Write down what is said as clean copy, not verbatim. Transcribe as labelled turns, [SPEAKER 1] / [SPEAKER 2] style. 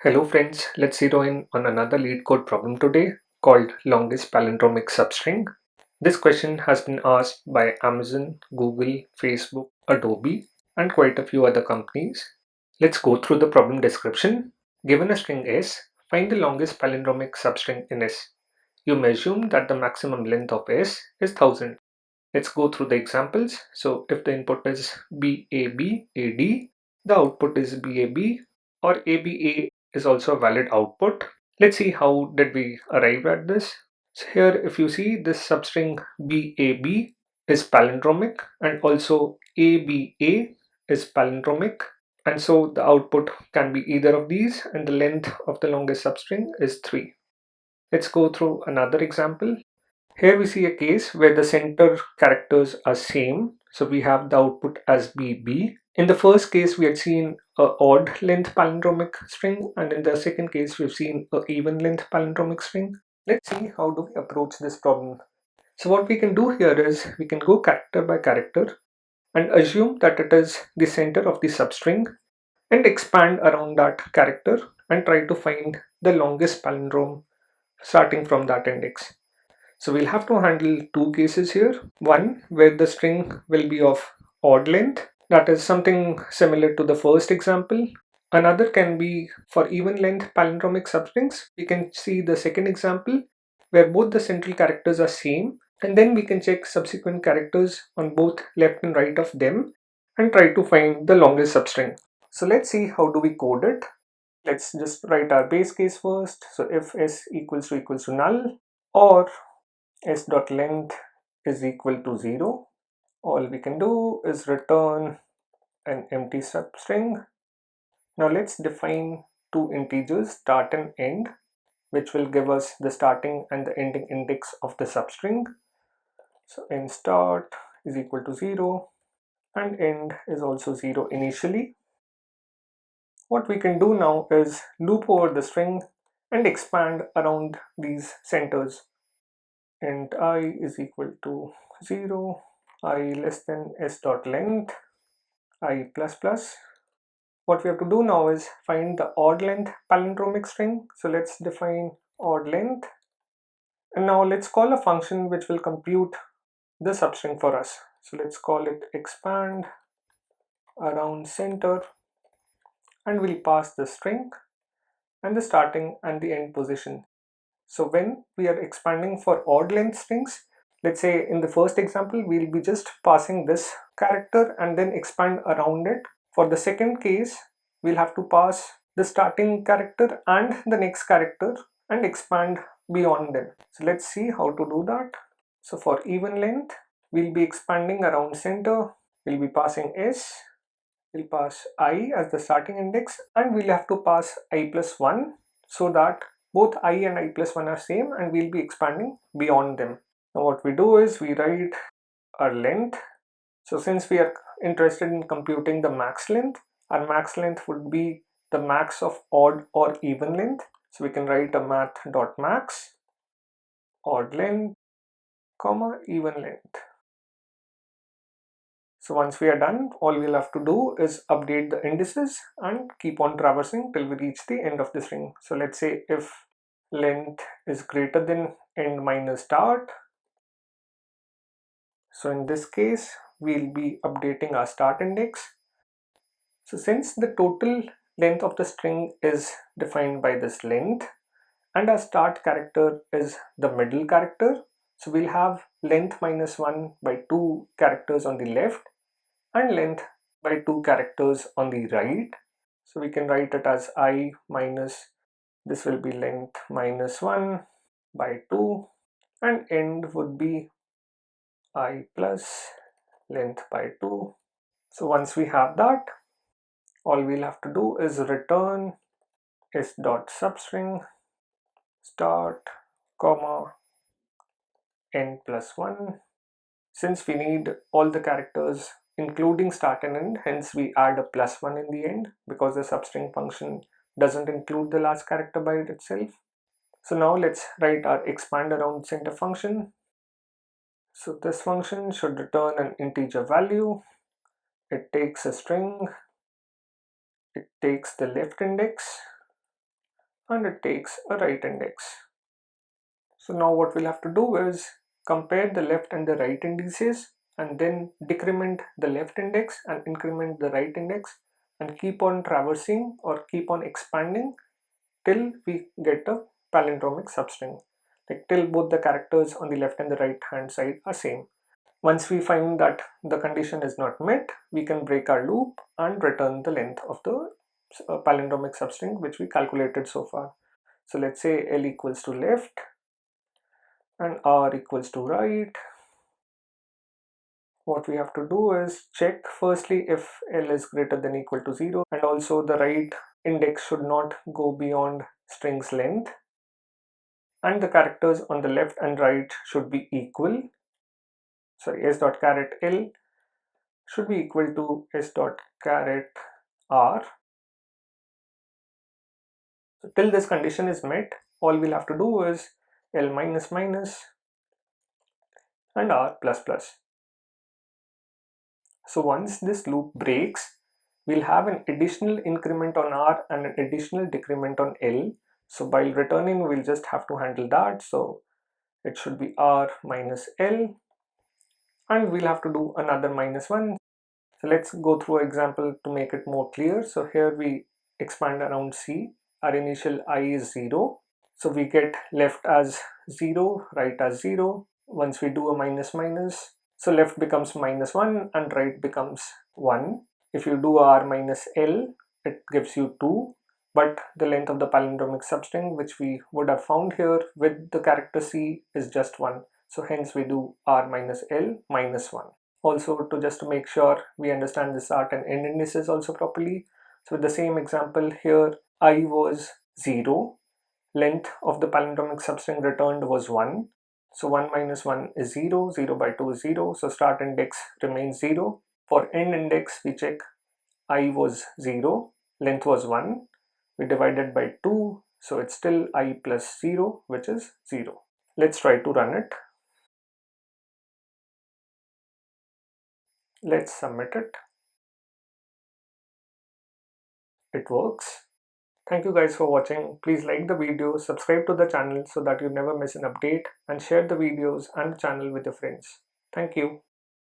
[SPEAKER 1] Hello friends, let's zero in on another Leetcode problem today called longest palindromic substring. This question has been asked by Amazon, Google, Facebook, Adobe, and quite a few other companies. Let's go through the problem description. Given a string S, find the longest palindromic substring in S. You may assume that the maximum length of S is 1000. Let's go through the examples. So if the input is BABAD, the output is BAB, or ABA is also a valid output. Let's see how did we arrive at this. So here if you see this substring BAB is palindromic and also ABA is palindromic, and so the output can be either of these and the length of the longest substring is 3. Let's go through another example. Here we see a case where the center characters are same, so we have the output as BB. In the first case we had seen a odd length palindromic string, and in the second case we've seen a even length palindromic string. Let's see how do we approach this problem. So what we can do here is we can go character by character and assume that it is the center of the substring and expand around that character and try to find the longest palindrome starting from that index. So we'll have to handle two cases here. One where the string will be of odd length, that is something similar to the first example. Another can be for even length palindromic substrings. We can see the second example where both the central characters are same, and then we can check subsequent characters on both left and right of them and try to find the longest substring. So let's see how do we code it. Let's just write our base case first. So if s equals to null, or s dot length is equal to 0, all we can do is return an empty substring. Now let's define two integers, start and end, which will give us the starting and the ending index of the substring. So in start is equal to 0 and end is also 0 initially. What we can do now is loop over the string and expand around these centers. Int I is equal to 0, I less than s dot length, I plus plus. What we have to do now is find the odd length palindromic string. So let's define odd length. And now let's call a function which will compute the substring for us. So let's call it expand around center, and we'll pass the string and the starting and the end position. So when we are expanding for odd length strings, let's say in the first example, we'll be just passing this character and then expand around it. For the second case, we'll have to pass the starting character and the next character and expand beyond them. So let's see how to do that. So for even length, we'll be expanding around center, we'll be passing s, we'll pass I as the starting index, and we'll have to pass I plus 1 so that both I and I plus 1 are same, and we'll be expanding beyond them. Now what we do is we write our length. So since we are interested in computing the max length, our max length would be the max of odd or even length. So we can write a math.max odd length comma even length. So once we are done, all we'll have to do is update the indices and keep on traversing till we reach the end of the string. So let's say if length is greater than end minus start. So in this case, we'll be updating our start index. So since the total length of the string is defined by this length and our start character is the middle character, so we'll have length minus 1 by 2 characters on the left and length by 2 characters on the right. So we can write it as I minus, this will be length minus 1 by 2, and end would be I plus length by 2. So once we have that, all we'll have to do is return s dot substring start comma end plus 1. Since we need all the characters including start and end, hence we add a plus 1 in the end because the substring function doesn't include the last character by itself. So now let's write our expand around center function. So this function should return an integer value. It takes a string, it takes the left index, and it takes a right index. So now what we'll have to do is compare the left and the right indices and then decrement the left index and increment the right index and keep on traversing or keep on expanding till we get a palindromic substring, like till both the characters on the left and the right hand side are same. Once we find that the condition is not met, we can break our loop and return the length of the palindromic substring which we calculated so far. So let's say L equals to left and R equals to right. What we have to do is check firstly if L is greater than or equal to 0, and also the right index should not go beyond string's length, and the characters on the left and right should be equal. Sorry, s dot caret L should be equal to s dot caret R. So till this condition is met, all we'll have to do is L minus minus and R plus plus. So once this loop breaks, we'll have an additional increment on R and an additional decrement on L. So while returning, we'll just have to handle that. So it should be R minus L, and we'll have to do another minus 1. So let's go through an example to make it more clear. So here we expand around C. Our initial I is 0. So we get left as 0, right as 0. Once we do a minus minus, so left becomes minus 1 and right becomes 1. If you do R minus L, it gives you 2. But the length of the palindromic substring which we would have found here with the character C is just 1. So hence we do R minus L minus 1. Also, to make sure we understand the start and end indices also properly. So with the same example here, I was 0. Length of the palindromic substring returned was 1. So 1 minus 1 is 0, 0 by 2 is 0, so start index remains 0. For end index, we check I was 0, length was 1, we divided by 2, so it's still I plus 0, which is 0. Let's try to run it. Let's submit it. It works. Thank you guys for watching. Please like the video, subscribe to the channel so that you never miss an update, and share the videos and the channel with your friends. Thank you.